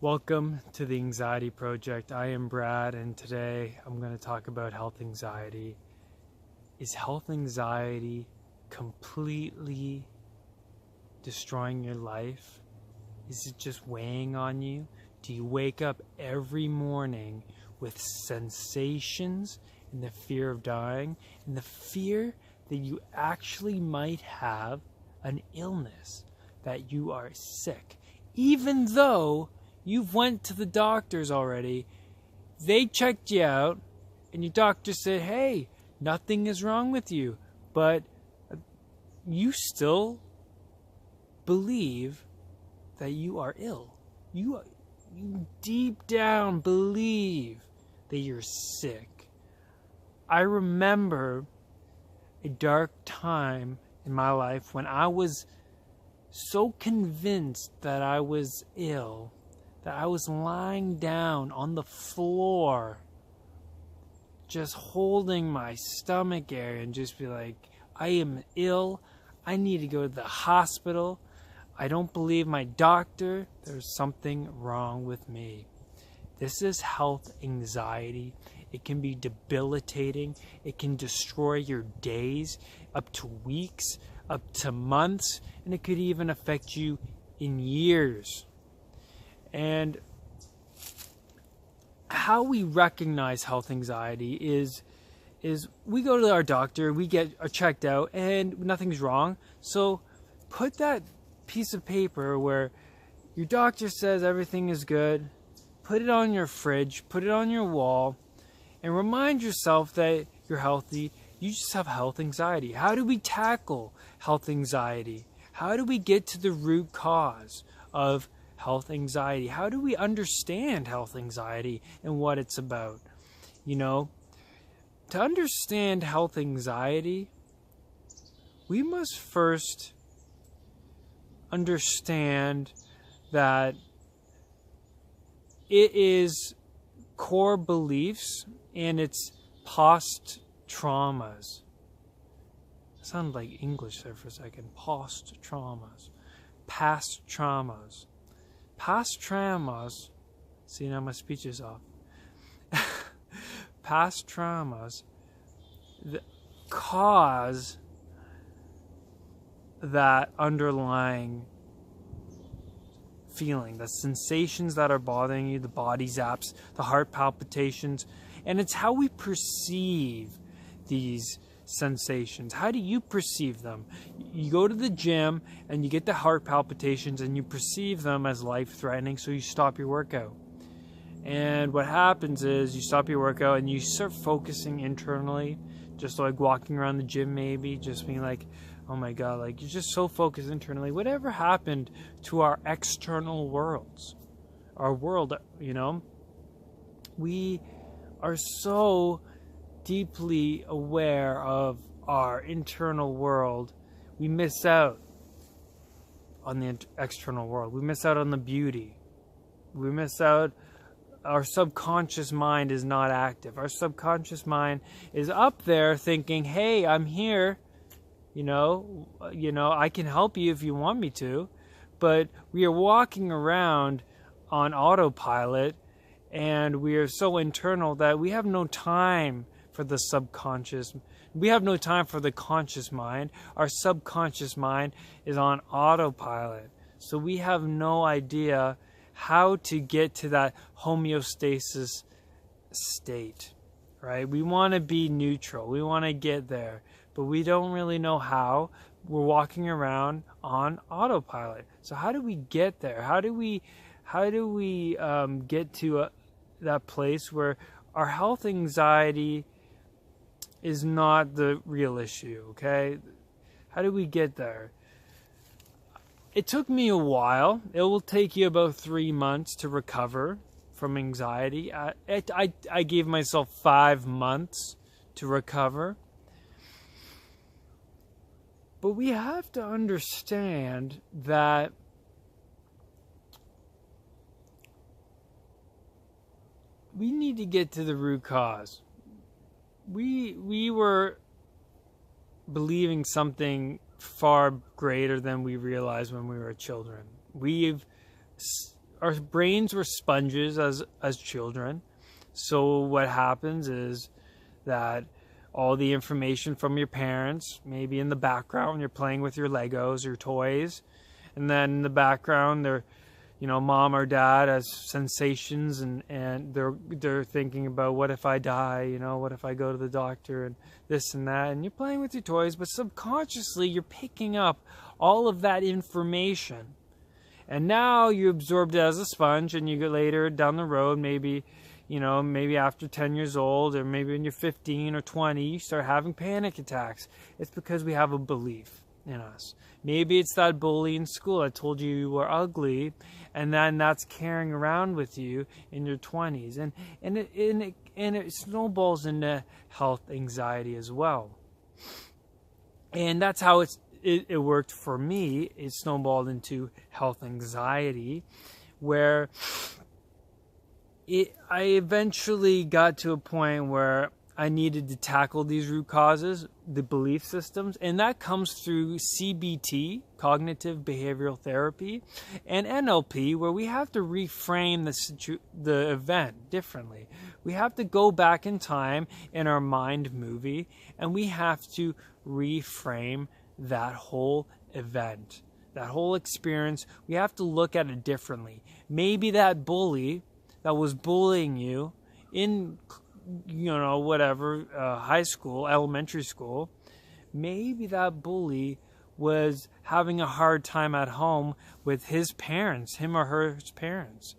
Welcome to the Anxiety Project. I am Brad, and today I'm going to talk about health anxiety. Is health anxiety completely destroying your life? Is it just weighing on you? Do you wake up every morning with sensations and the fear of dying and the fear that you actually might have an illness, that you are sick, even though you've went to the doctors already, they checked you out, and your doctor said, hey, nothing is wrong with you, but you still believe that you are ill. You deep down believe that you're sick. I remember a dark time in my life when I was so convinced that I was ill that I was lying down on the floor, just holding my stomach area and just be like, I am ill. I need to go to the hospital. I don't believe my doctor. There's something wrong with me. This is health anxiety. It can be debilitating. It can destroy your days, up to weeks, up to months, and it could even affect you in years. And how we recognize health anxiety is we go to our doctor, we get checked out, and nothing's wrong. So put that piece of paper where your doctor says everything is good, put it on your fridge, put it on your wall, and remind yourself that you're healthy. You just have health anxiety. How do we tackle health anxiety? How do we get to the root cause of health anxiety? How do we understand health anxiety and what it's about? You know, to understand health anxiety, we must first understand that it is core beliefs and it's past traumas. It sounded like English there for a second. Past traumas. Past traumas. Past traumas, see now my speech is off. Past traumas cause that underlying feeling, the sensations that are bothering you, the body zaps, the heart palpitations, and it's how we perceive these sensations. How do you perceive them? You go to the gym and you get the heart palpitations and you perceive them as life-threatening, so you stop your workout. And what happens is you stop your workout and you start focusing internally, just like walking around the gym maybe, just being like, oh my God, like you're just so focused internally. Whatever happened to our external worlds? Our world, you know? We are so deeply aware of our internal world, we miss out on the external world. We miss out on the beauty. We miss out. Our subconscious mind is not active. Our subconscious mind is up there thinking, hey, I'm here. You know, I can help you if you want me to. But we are walking around on autopilot, and we are so internal that we have no time for the subconscious. We have no time for the conscious mind. Our subconscious mind is on autopilot. So we have no idea how to get to that homeostasis state, right? We want to be neutral. We want to get there, but we don't really know how. We're walking around on autopilot. So how do we get there? How do we get to that place where our health anxiety is not the real issue, okay? How do we get there? It took me a while. It will take you about 3 months to recover from anxiety. I gave myself 5 months to recover. But we have to understand that we need to get to the root cause. We were believing something far greater than we realized when we were children. our brains were sponges as children. So what happens is that all the information from your parents, maybe in the background, you're playing with your Legos or toys, and then in the background, mom or dad has sensations, and they're thinking about, what if I die? What if I go to the doctor, and this and that, and you're playing with your toys, but subconsciously you're picking up all of that information, and now you absorbed it as a sponge, and you go later down the road, maybe after 10 years old, or maybe when you're 15 or 20, you start having panic attacks. It's because we have a belief in us. Maybe it's that bully in school that told you were ugly, and then that's carrying around with you in your 20s. And it snowballs into health anxiety as well. And that's how it worked for me. It snowballed into health anxiety, where I eventually got to a point where I needed to tackle these root causes, the belief systems, and that comes through CBT, cognitive behavioral therapy, and NLP, where we have to reframe the event differently. We have to go back in time in our mind movie, and we have to reframe that whole event, that whole experience. We have to look at it differently. Maybe that bully that was bullying you in, high school, elementary school, maybe that bully was having a hard time at home with his parents, him or her parents.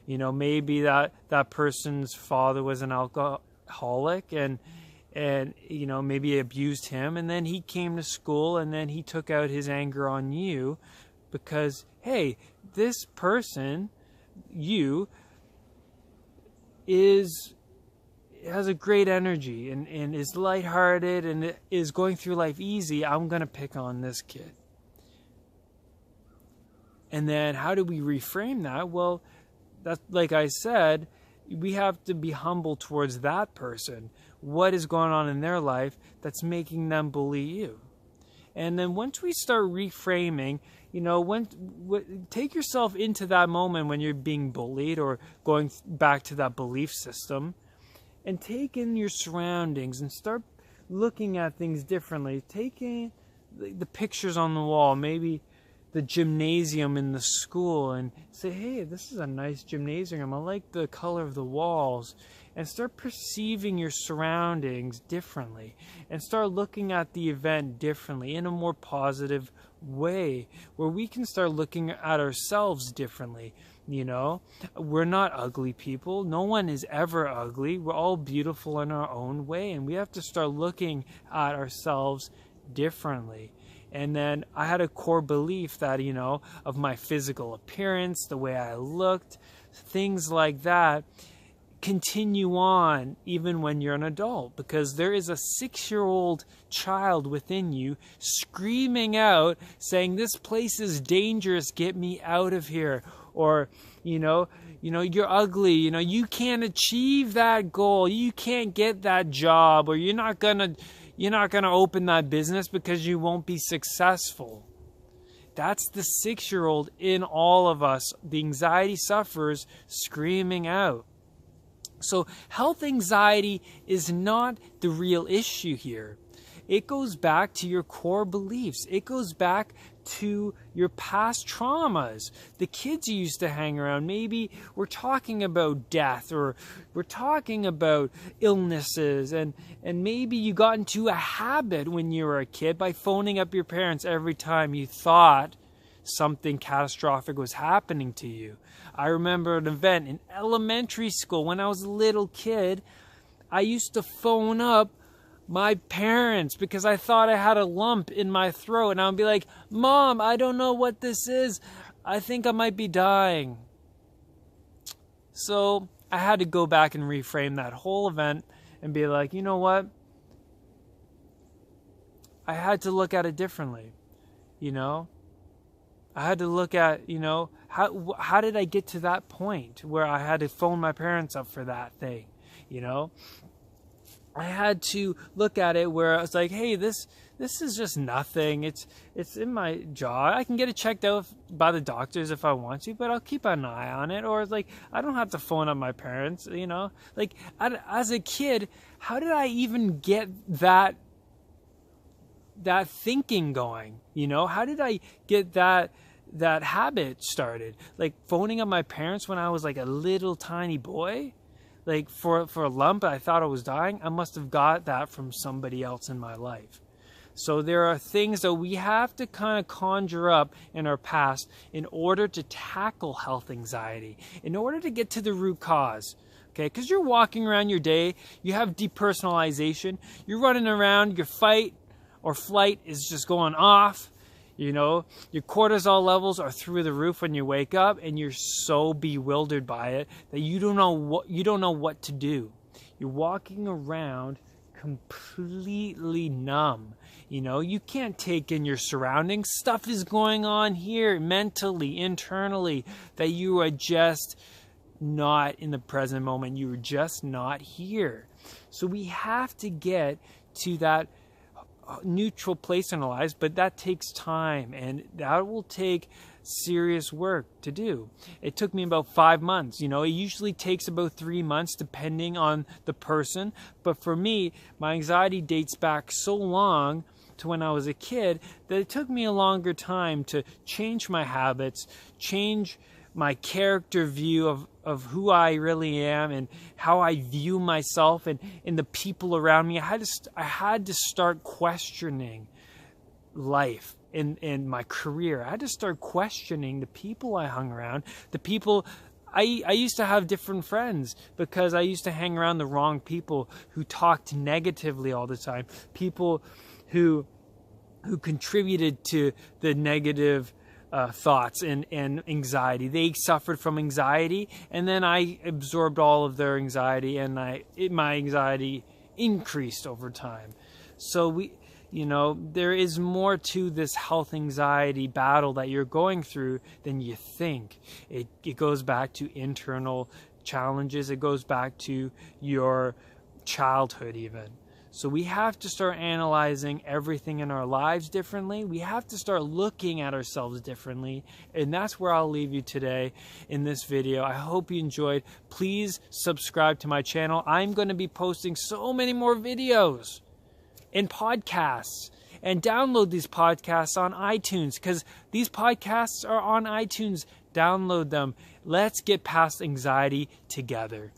Maybe that person's father was an alcoholic and maybe abused him, and then he came to school and then he took out his anger on you because, hey, this person, you, has a great energy and is lighthearted and is going through life easy. I'm going to pick on this kid. And then how do we reframe that? Well, that's, like I said, we have to be humble towards that person. What is going on in their life that's making them bully you? And then once we start reframing, take yourself into that moment when you're being bullied or going back to that belief system, and take in your surroundings and start looking at things differently. Taking the pictures on the wall, maybe the gymnasium in the school, and say, hey, this is a nice gymnasium. I like the color of the walls. And start perceiving your surroundings differently, and start looking at the event differently in a more positive way, where we can start looking at ourselves differently. We're not ugly people. No one is ever ugly. We're all beautiful in our own way, and we have to start looking at ourselves differently. And then I had a core belief that, of my physical appearance, the way I looked, things like that, continue on even when you're an adult, because there is a 6-year-old child within you screaming out, saying, this place is dangerous, get me out of here. Or, you're ugly, you can't achieve that goal, you can't get that job, or you're not gonna open that business because you won't be successful. That's the 6-year-old in all of us, the anxiety sufferers, screaming out. So health anxiety is not the real issue here. It goes back to your core beliefs. It goes back to your past traumas. The kids you used to hang around, maybe we're talking about death, or we're talking about illnesses, and maybe you got into a habit when you were a kid by phoning up your parents every time you thought something catastrophic was happening to you. I remember an event in elementary school when I was a little kid. I used to phone up my parents because I thought I had a lump in my throat, and I'd be like, Mom, I don't know what this is. I think I might be dying. So I had to go back and reframe that whole event and be like, you know what? I had to look at it differently, I had to look at, how did I get to that point where I had to phone my parents up for that thing, I had to look at it where I was like, hey, this this is just nothing. It's in my jaw. I can get it checked out by the doctors if I want to, but I'll keep an eye on it. Or like, I don't have to phone up my parents, you know? Like, as a kid, how did I even get that thinking going? You know, how did I get that habit started? Like phoning up my parents when I was like a little tiny boy, like for a lump, I thought I was dying. I must have got that from somebody else in my life. So there are things that we have to kind of conjure up in our past in order to tackle health anxiety, in order to get to the root cause. Okay, because you're walking around your day, you have depersonalization, you're running around, your fight or flight is just going off. You know, your cortisol levels are through the roof when you wake up, and you're so bewildered by it that you don't know what to do. You're walking around completely numb. You know, you can't take in your surroundings. Stuff is going on here mentally, internally, that you are just not in the present moment. You are just not here. So we have to get to that neutral place in our lives, but that takes time, and that will take serious work to do. It took me about 5 months. You know, it usually takes about 3 months depending on the person, but for me, my anxiety dates back so long to when I was a kid that it took me a longer time to change my habits, change my character view of who I really am and how I view myself and the people around me. I had to start questioning life in my career. I had to start questioning the people I hung around, the people. I used to have different friends because I used to hang around the wrong people who talked negatively all the time, people who contributed to the negative thoughts and anxiety. They suffered from anxiety, and then I absorbed all of their anxiety, and my anxiety increased over time. So there is more to this health anxiety battle that you're going through than you think. It goes back to internal challenges. It goes back to your childhood even. So we have to start analyzing everything in our lives differently. We have to start looking at ourselves differently. And that's where I'll leave you today in this video. I hope you enjoyed. Please subscribe to my channel. I'm going to be posting so many more videos and podcasts. And download these podcasts on iTunes, because these podcasts are on iTunes. Download them. Let's get past anxiety together.